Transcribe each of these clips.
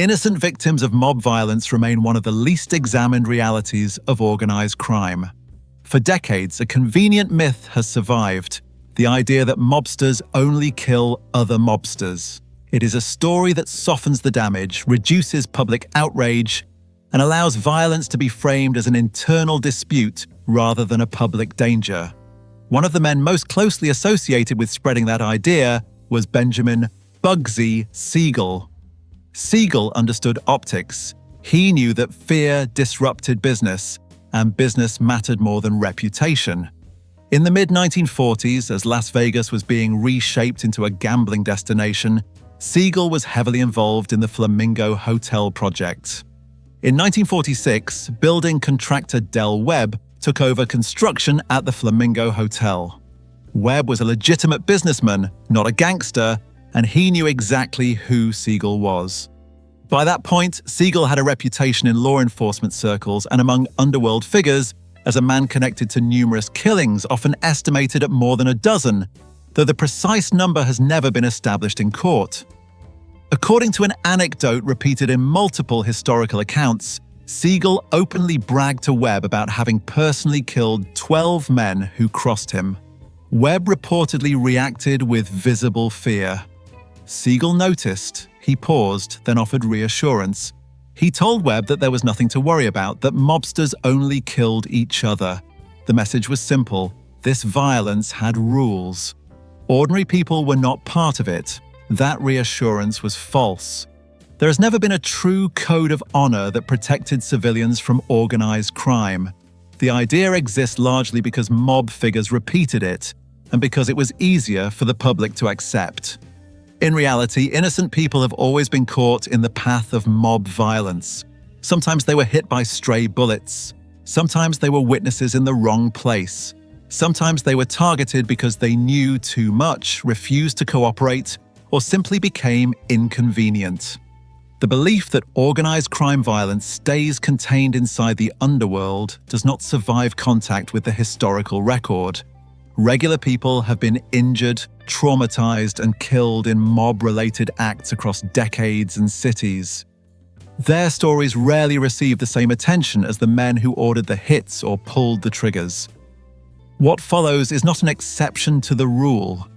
Innocent victims of mob violence remain one of the least examined realities of organized crime. For decades, a convenient myth has survived: the idea that mobsters only kill other mobsters. It is a story that softens the damage, reduces public outrage, and allows violence to be framed as an internal dispute rather than a public danger. One of the men most closely associated with spreading that idea was Benjamin "Bugsy" Siegel. Siegel understood optics. He knew that fear disrupted business, and business mattered more than reputation. In the mid-1940s, as Las Vegas was being reshaped into a gambling destination, Siegel was heavily involved in the Flamingo Hotel project. In 1946, building contractor Del Webb took over construction at the Flamingo Hotel. Webb was a legitimate businessman, not a gangster, and he knew exactly who Siegel was. By that point, Siegel had a reputation in law enforcement circles and among underworld figures as a man connected to numerous killings, often estimated at more than a dozen, though the precise number has never been established in court. According to an anecdote repeated in multiple historical accounts, Siegel openly bragged to Webb about having personally killed 12 men who crossed him. Webb reportedly reacted with visible fear. Siegel noticed. He paused, then offered reassurance. He told Webb that there was nothing to worry about, that mobsters only killed each other. The message was simple: this violence had rules. Ordinary people were not part of it. That reassurance was false. There has never been a true code of honor that protected civilians from organized crime. The idea exists largely because mob figures repeated it, and because it was easier for the public to accept. In reality, innocent people have always been caught in the path of mob violence. Sometimes they were hit by stray bullets. Sometimes they were witnesses in the wrong place. Sometimes they were targeted because they knew too much, refused to cooperate, or simply became inconvenient. The belief that organized crime violence stays contained inside the underworld does not survive contact with the historical record. Regular people have been injured, traumatized, and killed in mob-related acts across decades and cities. Their stories rarely receive the same attention as the men who ordered the hits or pulled the triggers. What follows is not an exception to the rule.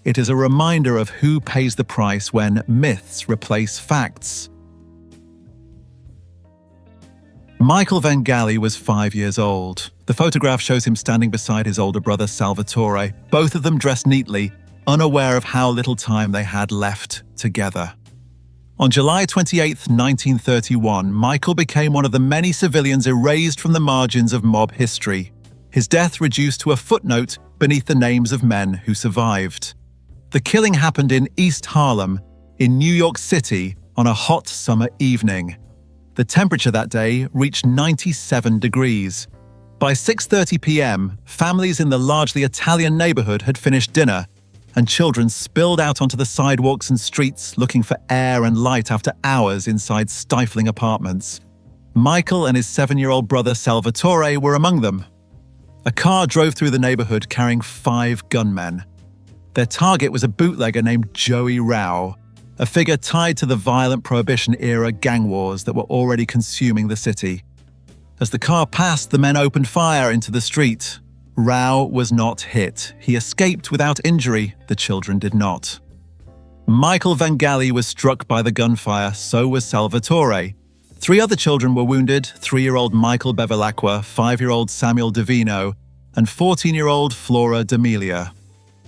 It is a reminder of who pays the price when myths replace facts. Michael Vengalli was 5 years old. The photograph shows him standing beside his older brother Salvatore, both of them dressed neatly, unaware of how little time they had left together. On July 28, 1931, Michael became one of the many civilians erased from the margins of mob history, his death reduced to a footnote beneath the names of men who survived. The killing happened in East Harlem, in New York City, on a hot summer evening. The temperature that day reached 97 degrees. By 6:30 p.m., families in the largely Italian neighborhood had finished dinner, and children spilled out onto the sidewalks and streets looking for air and light after hours inside stifling apartments. Michael and his 7-year-old brother Salvatore were among them. A car drove through the neighborhood carrying 5 gunmen. Their target was a bootlegger named Joey Rao, a figure tied to the violent Prohibition-era gang wars that were already consuming the city. As the car passed, the men opened fire into the street. Rao was not hit. He escaped without injury. The children did not. Michael Vengalli was struck by the gunfire, so was Salvatore. 3 other children were wounded: 3-year-old Michael Bevilacqua, 5-year-old Samuel Divino, and 14-year-old Flora D'Amelia.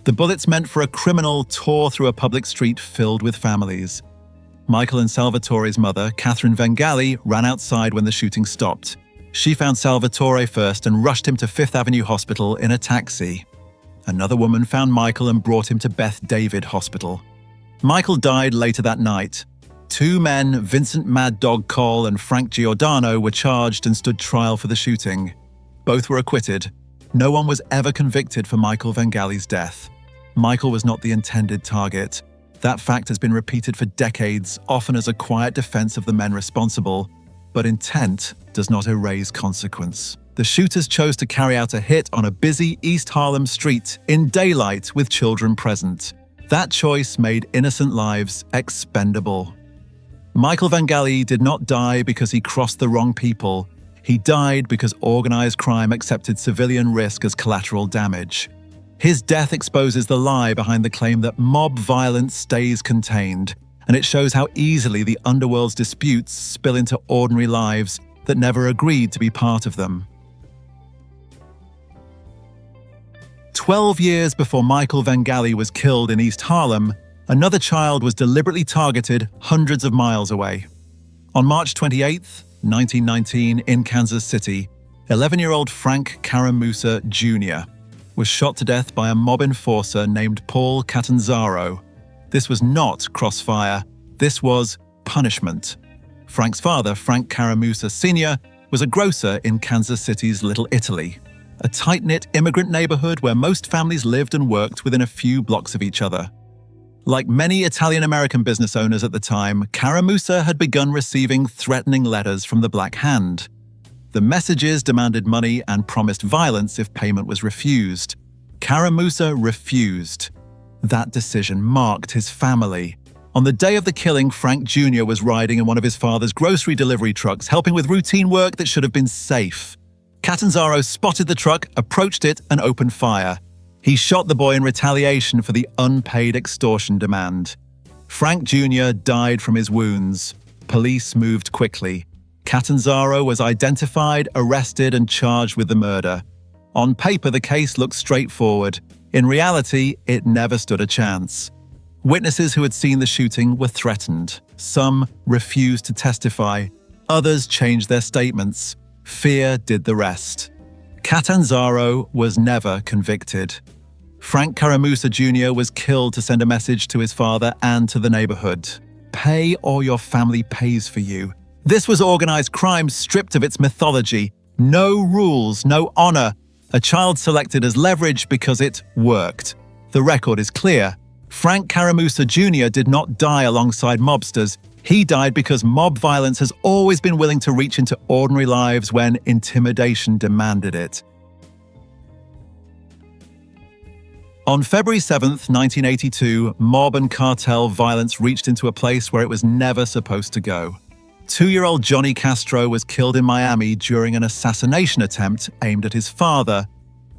The bullets meant for a criminal tore through a public street filled with families. Michael and Salvatore's mother, Catherine Vengalli, ran outside when the shooting stopped. She found Salvatore first and rushed him to Fifth Avenue Hospital in a taxi. Another woman found Michael and brought him to Beth David Hospital. Michael died later that night. 2 men, Vincent Mad Dog Cole and Frank Giordano, were charged and stood trial for the shooting. Both were acquitted. No one was ever convicted for Michael Vengalli's death. Michael was not the intended target. That fact has been repeated for decades, often as a quiet defense of the men responsible. But intent does not erase consequence. The shooters chose to carry out a hit on a busy East Harlem street in daylight with children present. That choice made innocent lives expendable. Michael Vengalli did not die because he crossed the wrong people. He died because organized crime accepted civilian risk as collateral damage. His death exposes the lie behind the claim that mob violence stays contained, and it shows how easily the underworld's disputes spill into ordinary lives that never agreed to be part of them. 12 years before Michael Vengalli was killed in East Harlem, another child was deliberately targeted hundreds of miles away. On March 28, 1919, in Kansas City, 11-year-old Frank Carramusa Jr. was shot to death by a mob enforcer named Paul Catanzaro. This was not crossfire, this was punishment. Frank's father, Frank Carramusa Sr., was a grocer in Kansas City's Little Italy, a tight-knit immigrant neighborhood where most families lived and worked within a few blocks of each other. Like many Italian-American business owners at the time, Carramusa had begun receiving threatening letters from the Black Hand. The messages demanded money and promised violence if payment was refused. Carramusa refused. That decision marked his family. On the day of the killing, Frank Jr. was riding in one of his father's grocery delivery trucks, helping with routine work that should have been safe. Catanzaro spotted the truck, approached it, and opened fire. He shot the boy in retaliation for the unpaid extortion demand. Frank Jr. died from his wounds. Police moved quickly. Catanzaro was identified, arrested, and charged with the murder. On paper, the case looked straightforward. In reality, it never stood a chance. Witnesses who had seen the shooting were threatened. Some refused to testify. Others changed their statements. Fear did the rest. Catanzaro was never convicted. Frank Carramusa Jr. was killed to send a message to his father and to the neighborhood. Pay or your family pays for you. This was organized crime stripped of its mythology. No rules, no honor. A child selected as leverage because it worked. The record is clear. Frank Carramusa Jr. did not die alongside mobsters. He died because mob violence has always been willing to reach into ordinary lives when intimidation demanded it. On February 7, 1982, mob and cartel violence reached into a place where it was never supposed to go. 2-year-old Johnny Castro was killed in Miami during an assassination attempt aimed at his father.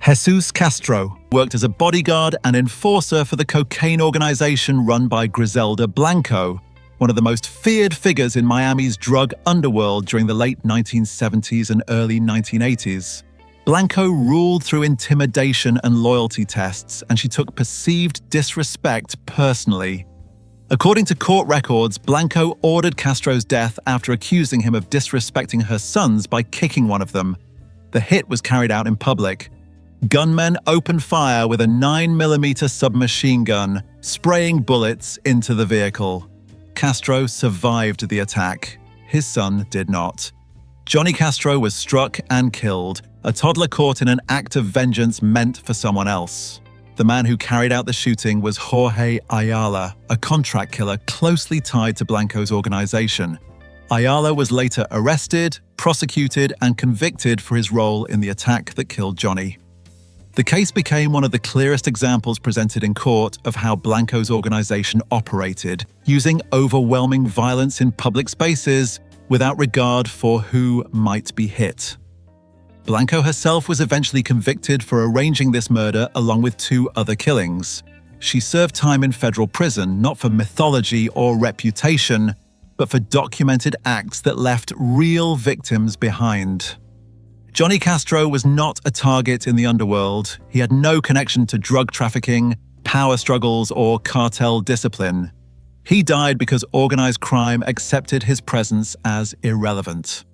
Jesus Castro worked as a bodyguard and enforcer for the cocaine organization run by Griselda Blanco, one of the most feared figures in Miami's drug underworld during the late 1970s and early 1980s. Blanco ruled through intimidation and loyalty tests, and she took perceived disrespect personally. According to court records, Blanco ordered Castro's death after accusing him of disrespecting her sons by kicking one of them. The hit was carried out in public. Gunmen opened fire with a 9mm submachine gun, spraying bullets into the vehicle. Castro survived the attack. His son did not. Johnny Castro was struck and killed, a toddler caught in an act of vengeance meant for someone else. The man who carried out the shooting was Jorge Ayala, a contract killer closely tied to Blanco's organization. Ayala was later arrested, prosecuted, and convicted for his role in the attack that killed Johnny. The case became one of the clearest examples presented in court of how Blanco's organization operated, using overwhelming violence in public spaces without regard for who might be hit. Blanco herself was eventually convicted for arranging this murder along with 2 other killings. She served time in federal prison not for mythology or reputation, but for documented acts that left real victims behind. Johnny Castro was not a target in the underworld. He had no connection to drug trafficking, power struggles, or cartel discipline. He died because organized crime accepted his presence as irrelevant.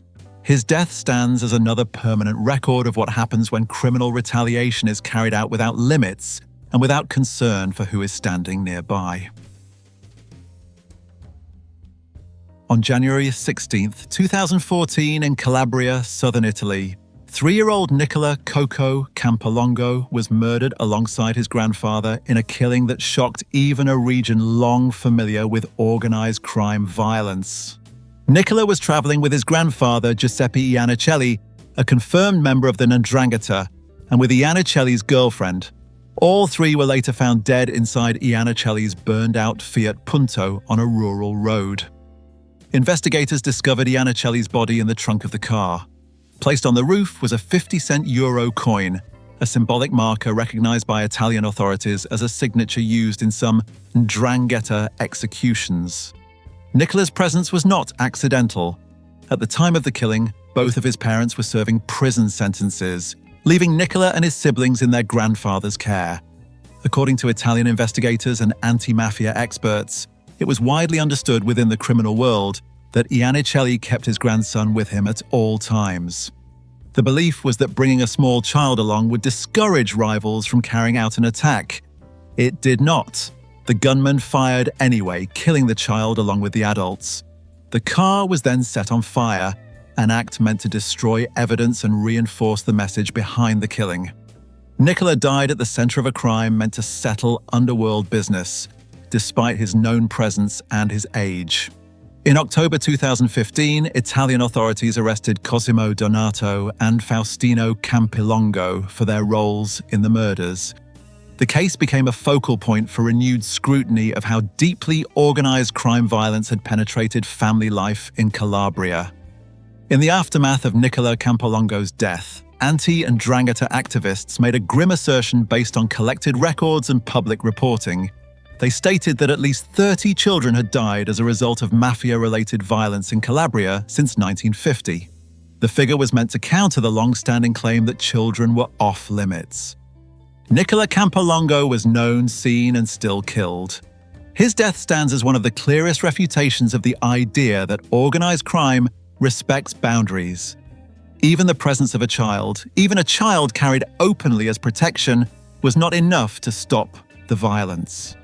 His death stands as another permanent record of what happens when criminal retaliation is carried out without limits and without concern for who is standing nearby. On January 16, 2014, in Calabria, southern Italy, 3-year-old Nicola Campolongo was murdered alongside his grandfather in a killing that shocked even a region long familiar with organized crime violence. Nicola was traveling with his grandfather, Giuseppe Iannicelli, a confirmed member of the 'Ndrangheta, and with Iannicelli's girlfriend. All 3 were later found dead inside Iannicelli's burned-out Fiat Punto on a rural road. investigators discovered Iannicelli's body in the trunk of the car. Placed on the roof was a 50-cent euro coin, a symbolic marker recognized by Italian authorities as a signature used in some 'ndrangheta executions. Nicola's presence was not accidental. At the time of the killing, both of his parents were serving prison sentences, leaving Nicola and his siblings in their grandfather's care. According to Italian investigators and anti-mafia experts, it was widely understood within the criminal world that Iannicelli kept his grandson with him at all times. The belief was that bringing a small child along would discourage rivals from carrying out an attack. It did not. The gunman fired anyway, killing the child along with the adults. The car was then set on fire, an act meant to destroy evidence and reinforce the message behind the killing. Nicola died at the center of a crime meant to settle underworld business, despite his known presence and his age. In October 2015, Italian authorities arrested Cosimo Donato and Faustino Campolongo for their roles in the murders. The case became a focal point for renewed scrutiny of how deeply organized crime violence had penetrated family life in Calabria. In the aftermath of Nicola Campolongo's death, anti- and 'ndrangheta activists made a grim assertion based on collected records and public reporting. They stated that at least 30 children had died as a result of mafia-related violence in Calabria since 1950. The figure was meant to counter the long-standing claim that children were off-limits. Nicola Campolongo was known, seen, and still killed. His death stands as one of the clearest refutations of the idea that organized crime respects boundaries. Even the presence of a child, even a child carried openly as protection, was not enough to stop the violence.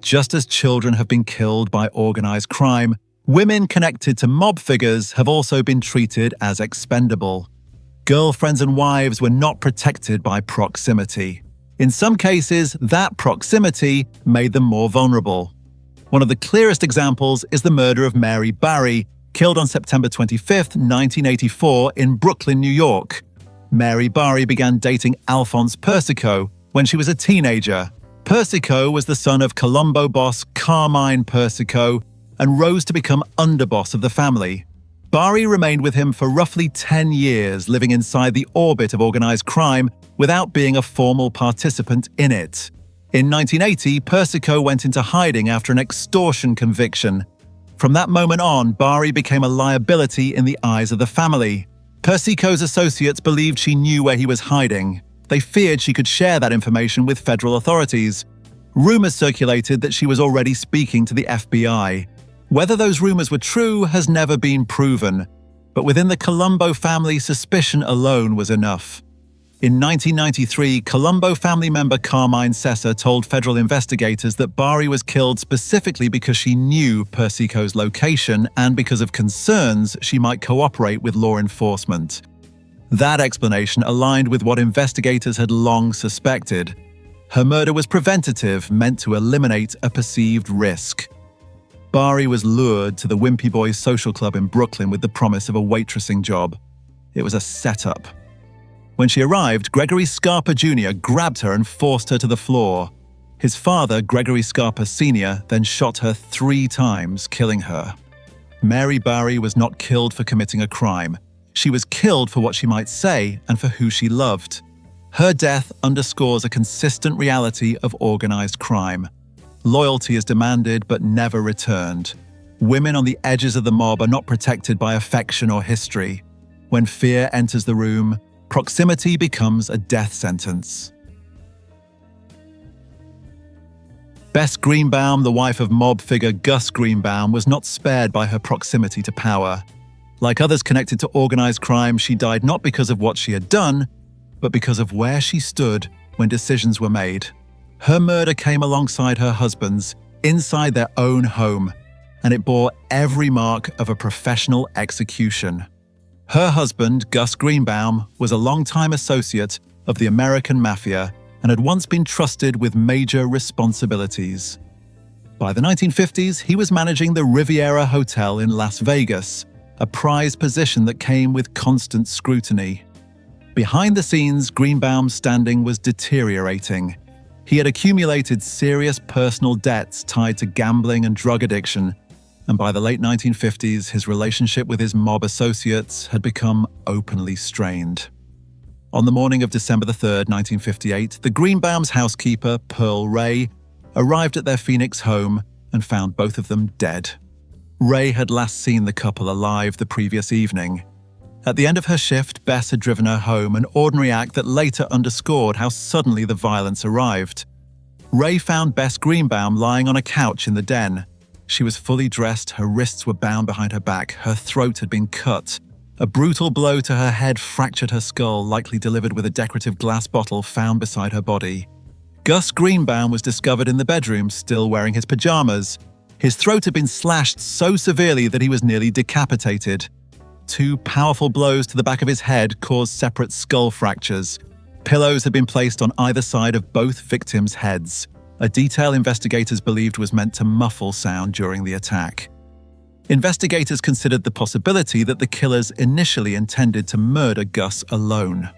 Just as children have been killed by organized crime, women connected to mob figures have also been treated as expendable. Girlfriends and wives were not protected by proximity. In some cases, that proximity made them more vulnerable. One of the clearest examples is the murder of Mary Bari, killed on September 25, 1984 in Brooklyn, New York. Mary Bari began dating Alphonse Persico when she was a teenager. Persico was the son of Colombo boss Carmine Persico and rose to become underboss of the family. Bari remained with him for roughly 10 years, living inside the orbit of organized crime without being a formal participant in it. In 1980, Persico went into hiding after an extortion conviction. From that moment on, Bari became a liability in the eyes of the family. Persico's associates believed she knew where he was hiding. They feared she could share that information with federal authorities. Rumors circulated that she was already speaking to the FBI. Whether those rumors were true has never been proven, but within the Colombo family, suspicion alone was enough. In 1993, Colombo family member Carmine Sessa told federal investigators that Bari was killed specifically because she knew Persico's location and because of concerns she might cooperate with law enforcement. That explanation aligned with what investigators had long suspected. Her murder was preventative, meant to eliminate a perceived risk. Bari was lured to the Wimpy Boys social club in Brooklyn with the promise of a waitressing job. It was a setup. When she arrived, Gregory Scarpa Jr. grabbed her and forced her to the floor. His father, Gregory Scarpa Sr., then shot her 3 times, killing her. Mary Bari was not killed for committing a crime. She was killed for what she might say and for who she loved. Her death underscores a consistent reality of organized crime. Loyalty is demanded but never returned. Women on the edges of the mob are not protected by affection or history. When fear enters the room, proximity becomes a death sentence. Bess Greenbaum, the wife of mob figure Gus Greenbaum, was not spared by her proximity to power. Like others connected to organized crime, she died not because of what she had done, but because of where she stood when decisions were made. Her murder came alongside her husband's, inside their own home, and it bore every mark of a professional execution. Her husband, Gus Greenbaum, was a longtime associate of the American Mafia and had once been trusted with major responsibilities. By the 1950s, he was managing the Riviera Hotel in Las Vegas, a prized position that came with constant scrutiny. Behind the scenes, Greenbaum's standing was deteriorating. He had accumulated serious personal debts tied to gambling and drug addiction, and by the late 1950s, his relationship with his mob associates had become openly strained. On the morning of December 3rd, 1958, the Greenbaum's housekeeper, Pearl Ray, arrived at their Phoenix home and found both of them dead. Ray had last seen the couple alive the previous evening. At the end of her shift, Bess had driven her home, an ordinary act that later underscored how suddenly the violence arrived. Ray found Bess Greenbaum lying on a couch in the den. She was fully dressed, her wrists were bound behind her back, her throat had been cut. A brutal blow to her head fractured her skull, likely delivered with a decorative glass bottle found beside her body. Gus Greenbaum was discovered in the bedroom, still wearing his pajamas. His throat had been slashed so severely that he was nearly decapitated. 2 powerful blows to the back of his head caused separate skull fractures. Pillows had been placed on either side of both victims' heads, a detail investigators believed was meant to muffle sound during the attack. Investigators considered the possibility that the killers initially intended to murder Gus alone.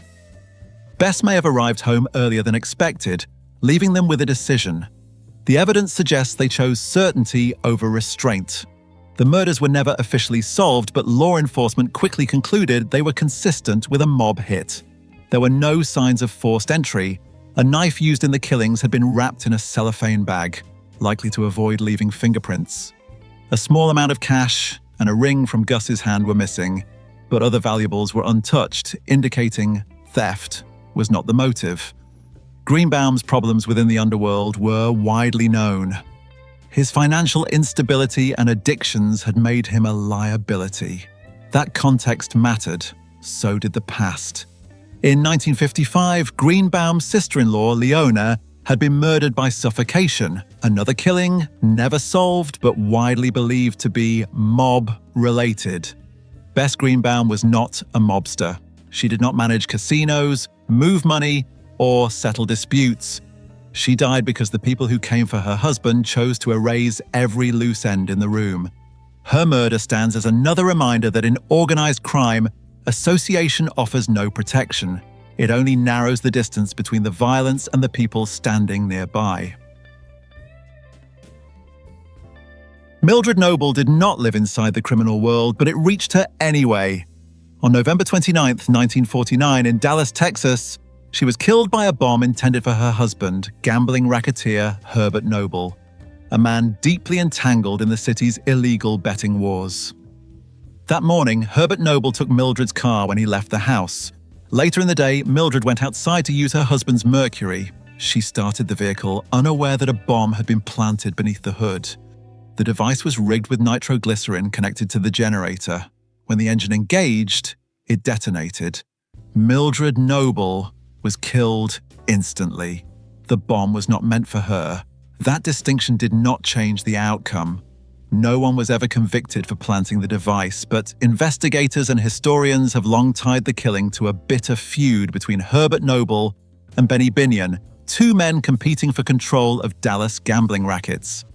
Bess may have arrived home earlier than expected, leaving them with a decision. The evidence suggests they chose certainty over restraint. The murders were never officially solved, but law enforcement quickly concluded they were consistent with a mob hit. There were no signs of forced entry. A knife used in the killings had been wrapped in a cellophane bag, likely to avoid leaving fingerprints. A small amount of cash and a ring from Gus's hand were missing, but other valuables were untouched, indicating theft was not the motive. Greenbaum's problems within the underworld were widely known. His financial instability and addictions had made him a liability. That context mattered, so did the past. In 1955, Greenbaum's sister-in-law, Leona, had been murdered by suffocation, another killing never solved but widely believed to be mob-related. Bess Greenbaum was not a mobster. She did not manage casinos, move money, or settle disputes. She died because the people who came for her husband chose to erase every loose end in the room. Her murder stands as another reminder that in organized crime, association offers no protection. It only narrows the distance between the violence and the people standing nearby. Mildred Noble did not live inside the criminal world, but it reached her anyway. On November 29, 1949, in Dallas, Texas, she was killed by a bomb intended for her husband, gambling racketeer Herbert Noble, a man deeply entangled in the city's illegal betting wars. That morning, Herbert Noble took Mildred's car when he left the house. Later in the day, Mildred went outside to use her husband's Mercury. She started the vehicle, unaware that a bomb had been planted beneath the hood. The device was rigged with nitroglycerin connected to the generator. When the engine engaged, it detonated. Mildred Noble was killed instantly. The bomb was not meant for her. That distinction did not change the outcome. No one was ever convicted for planting the device, but investigators and historians have long tied the killing to a bitter feud between Herbert Noble and Benny Binion, 2 men competing for control of Dallas gambling rackets.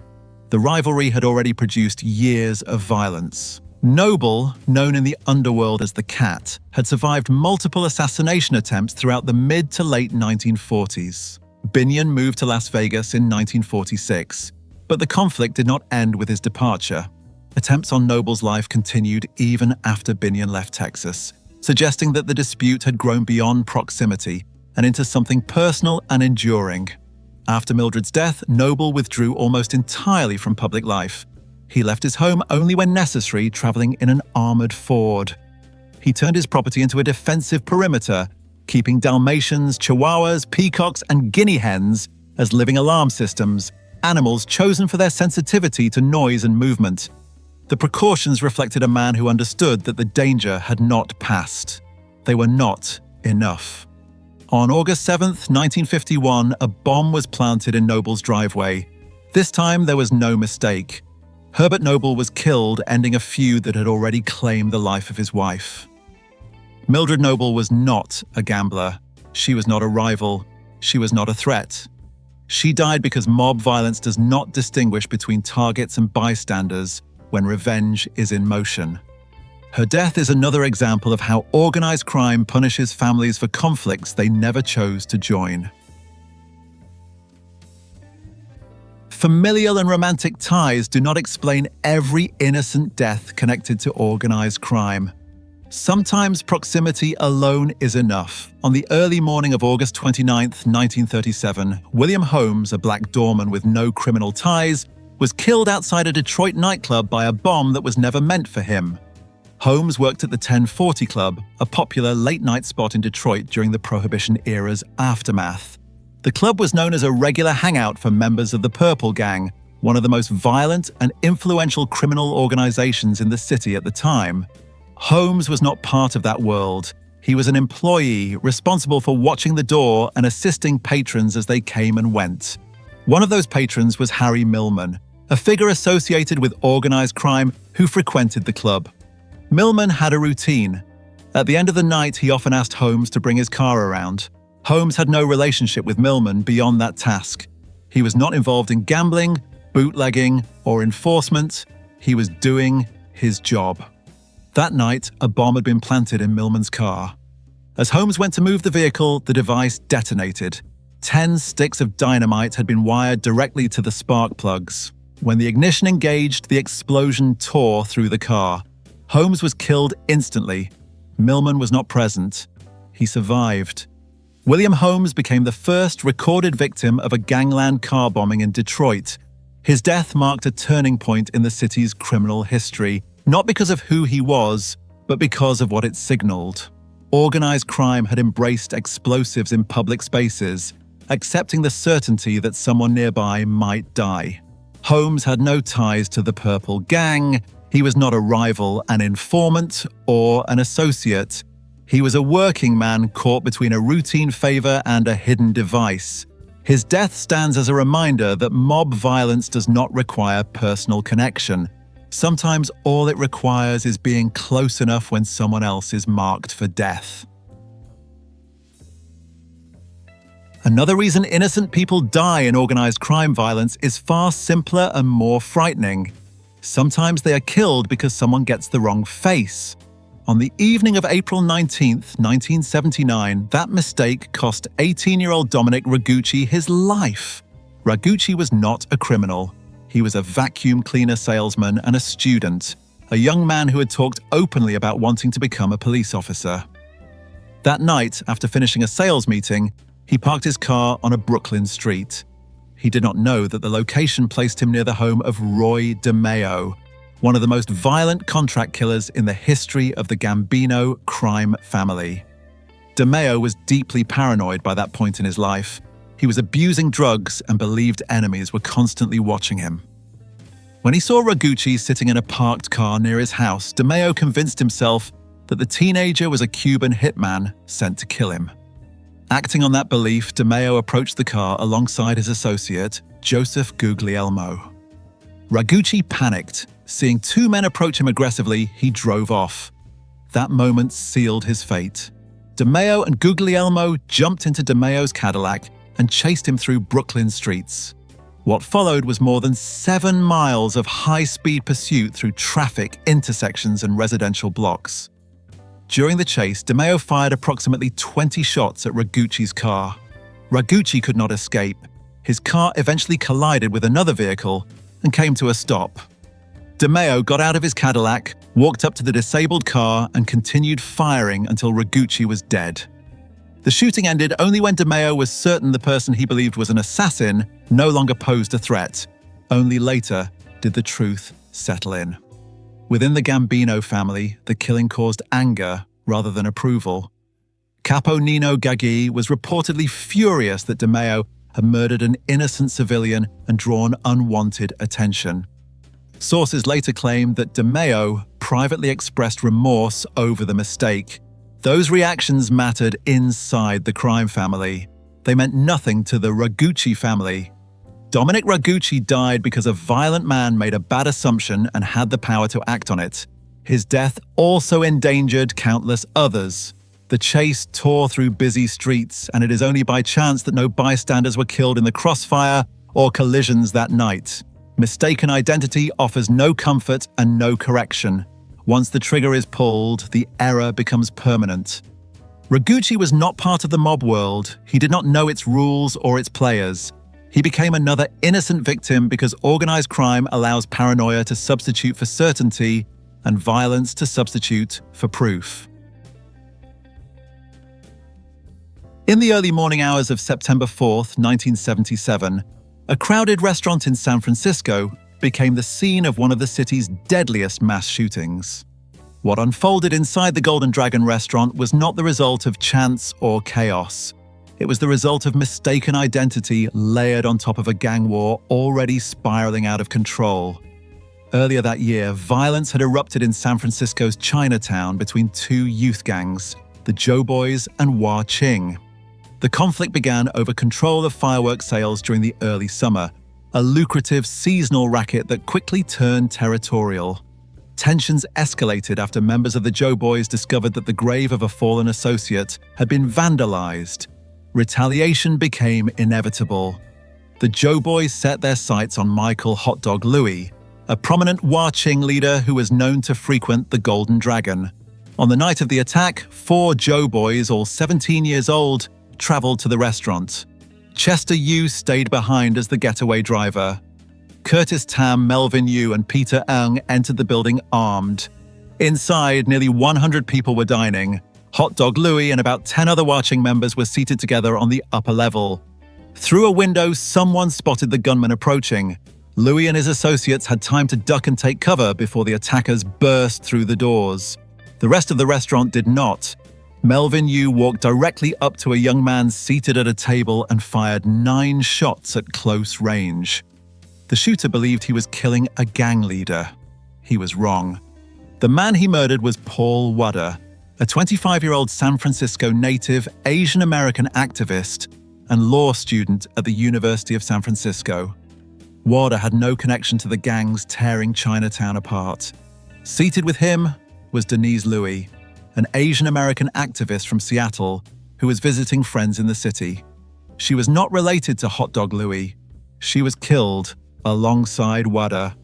The rivalry had already produced years of violence. Noble, known in the underworld as the Cat, had survived multiple assassination attempts throughout the mid to late 1940s. Binion moved to Las Vegas in 1946, but the conflict did not end with his departure. Attempts on Noble's life continued even after Binion left Texas, suggesting that the dispute had grown beyond proximity and into something personal and enduring. After Mildred's death, Noble withdrew almost entirely from public life. He left his home only when necessary, traveling in an armored Ford. He turned his property into a defensive perimeter, keeping Dalmatians, Chihuahuas, peacocks, and guinea hens as living alarm systems, animals chosen for their sensitivity to noise and movement. The precautions reflected a man who understood that the danger had not passed. They were not enough. On August 7th, 1951, a bomb was planted in Noble's driveway. This time, there was no mistake. Herbert Noble was killed, ending a feud that had already claimed the life of his wife. Mildred Noble was not a gambler. She was not a rival. She was not a threat. She died because mob violence does not distinguish between targets and bystanders when revenge is in motion. Her death is another example of how organized crime punishes families for conflicts they never chose to join. familial and romantic ties do not explain every innocent death connected to organized crime. Sometimes proximity alone is enough. On the early morning of August 29, 1937, William Holmes, a black doorman with no criminal ties, was killed outside a Detroit nightclub by a bomb that was never meant for him. Holmes worked at the 1040 Club, a popular late-night spot in Detroit during the Prohibition era's aftermath. The club was known as a regular hangout for members of the Purple Gang, one of the most violent and influential criminal organizations in the city at the time. Holmes was not part of that world. He was an employee responsible for watching the door and assisting patrons as they came and went. One of those patrons was Harry Millman, a figure associated with organized crime who frequented the club. Millman had a routine. At the end of the night, he often asked Holmes to bring his car around. Holmes had no relationship with Millman beyond that task. He was not involved in gambling, bootlegging, or enforcement. He was doing his job. That night, a bomb had been planted in Millman's car. As Holmes went to move the vehicle, the device detonated. 10 sticks of dynamite had been wired directly to the spark plugs. When the ignition engaged, the explosion tore through the car. Holmes was killed instantly. Millman was not present. He survived. William Holmes became the first recorded victim of a gangland car bombing in Detroit. His death marked a turning point in the city's criminal history, not because of who he was, but because of what it signaled. Organized crime had embraced explosives in public spaces, accepting the certainty that someone nearby might die. Holmes had no ties to the Purple Gang. He was not a rival, an informant, or an associate. He was a working man caught between a routine favor and a hidden device. His death stands as a reminder that mob violence does not require personal connection. Sometimes all it requires is being close enough when someone else is marked for death. Another reason innocent people die in organized crime violence is far simpler and more frightening. Sometimes they are killed because someone gets the wrong face. On the evening of April 19, 1979, that mistake cost 18-year-old Dominick Ragucci his life. Ragucci was not a criminal. He was a vacuum cleaner salesman and a student, a young man who had talked openly about wanting to become a police officer. That night, after finishing a sales meeting, he parked his car on a Brooklyn street. He did not know that the location placed him near the home of Roy DeMeo, one of the most violent contract killers in the history of the Gambino crime family. DeMeo was deeply paranoid by that point in his life. He was abusing drugs and believed enemies were constantly watching him. When he saw Ragucci sitting in a parked car near his house, DeMeo convinced himself that the teenager was a Cuban hitman sent to kill him. Acting on that belief, DeMeo approached the car alongside his associate, Joseph Guglielmo. Ragucci panicked. Seeing two men approach him aggressively, he drove off. That moment sealed his fate. DeMeo and Guglielmo jumped into DeMeo's Cadillac and chased him through Brooklyn streets. What followed was more than 7 miles of high-speed pursuit through traffic, intersections, and residential blocks. During the chase, DeMeo fired approximately 20 shots at Ragucci's car. Ragucci could not escape. His car eventually collided with another vehicle and came to a stop. DeMeo got out of his Cadillac, walked up to the disabled car, and continued firing until Ragucci was dead. The shooting ended only when DeMeo was certain the person he believed was an assassin no longer posed a threat. Only later did the truth settle in. Within the Gambino family, the killing caused anger rather than approval. Capo Nino Gaggi was reportedly furious that DeMeo had murdered an innocent civilian and drawn unwanted attention. Sources later claimed that DeMeo privately expressed remorse over the mistake. Those reactions mattered inside the crime family. They meant nothing to the Ragucci family. Dominick Ragucci died because a violent man made a bad assumption and had the power to act on it. His death also endangered countless others. The chase tore through busy streets, and it is only by chance that no bystanders were killed in the crossfire or collisions that night. Mistaken identity offers no comfort and no correction. Once the trigger is pulled, the error becomes permanent. Ragucci was not part of the mob world. He did not know its rules or its players. He became another innocent victim because organized crime allows paranoia to substitute for certainty and violence to substitute for proof. In the early morning hours of September 4th, 1977, a crowded restaurant in San Francisco became the scene of one of the city's deadliest mass shootings. What unfolded inside the Golden Dragon restaurant was not the result of chance or chaos. It was the result of mistaken identity layered on top of a gang war already spiraling out of control. Earlier that year, violence had erupted in San Francisco's Chinatown between two youth gangs, the Doughboys and Wah Ching. The conflict began over control of fireworks sales during the early summer, a lucrative seasonal racket that quickly turned territorial. Tensions escalated after members of the Doughboys discovered that the grave of a fallen associate had been vandalized. Retaliation became inevitable. The Doughboys set their sights on Michael Hot Dog Louie, a prominent Wah Ching leader who was known to frequent the Golden Dragon. On the night of the attack, 4 Doughboys, all 17 years old, traveled to the restaurant. Chester Yu stayed behind as the getaway driver. Curtis Tam, Melvin Yu, and Peter Ng entered the building armed. Inside, nearly 100 people were dining. Hot Dog Louie and about 10 other Wah Ching members were seated together on the upper level. Through a window, someone spotted the gunman approaching. Louie and his associates had time to duck and take cover before the attackers burst through the doors. The rest of the restaurant did not. Melvin Yu walked directly up to a young man seated at a table and fired 9 shots at close range. The shooter believed he was killing a gang leader. He was wrong. The man he murdered was Paul Wadder, a 25-year-old San Francisco native Asian-American activist and law student at the University of San Francisco. Wadder had no connection to the gangs tearing Chinatown apart. Seated with him was Denise Louie, an Asian-American activist from Seattle who was visiting friends in the city. She was not related to Hot Dog Louie. She was killed alongside Wadder.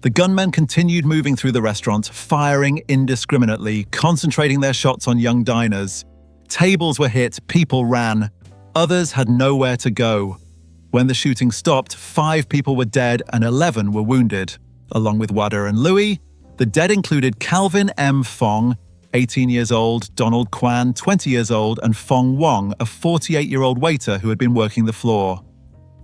The gunmen continued moving through the restaurant, firing indiscriminately, concentrating their shots on young diners. Tables were hit, people ran. Others had nowhere to go. When the shooting stopped, 5 people were dead and 11 were wounded. Along with Wadder and Louie, the dead included Calvin M. Fong, 18 years old, Donald Kwan, 20 years old, and Fong Wong, a 48-year-old waiter who had been working the floor.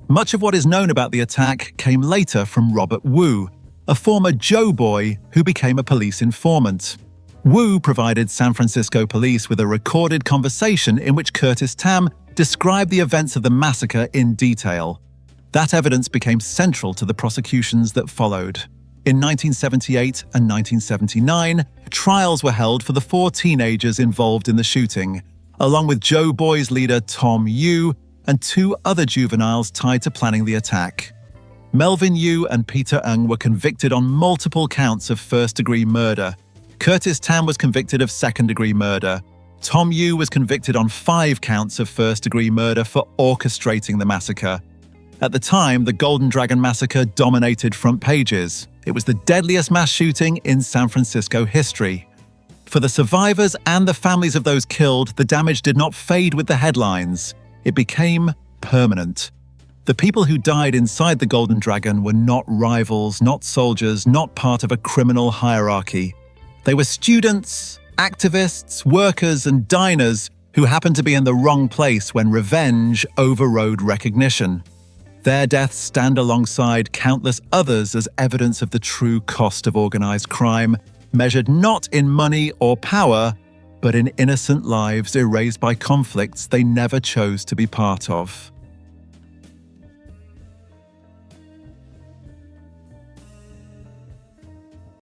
Much of what is known about the attack came later from Robert Wu, a former Doughboy who became a police informant. Wu provided San Francisco police with a recorded conversation in which Curtis Tam described the events of the massacre in detail. That evidence became central to the prosecutions that followed. In 1978 and 1979, trials were held for the 4 teenagers involved in the shooting, along with Doughboys leader Tom Yu and 2 other juveniles tied to planning the attack. Melvin Yu and Peter Ng were convicted on multiple counts of first-degree murder. Curtis Tam was convicted of second-degree murder. Tom Yu was convicted on 5 counts of first-degree murder for orchestrating the massacre. At the time, the Golden Dragon Massacre dominated front pages. It was the deadliest mass shooting in San Francisco history. For the survivors and the families of those killed, the damage did not fade with the headlines. It became permanent. The people who died inside the Golden Dragon were not rivals, not soldiers, not part of a criminal hierarchy. They were students, activists, workers, and diners who happened to be in the wrong place when revenge overrode recognition. Their deaths stand alongside countless others as evidence of the true cost of organized crime, measured not in money or power, but in innocent lives erased by conflicts they never chose to be part of.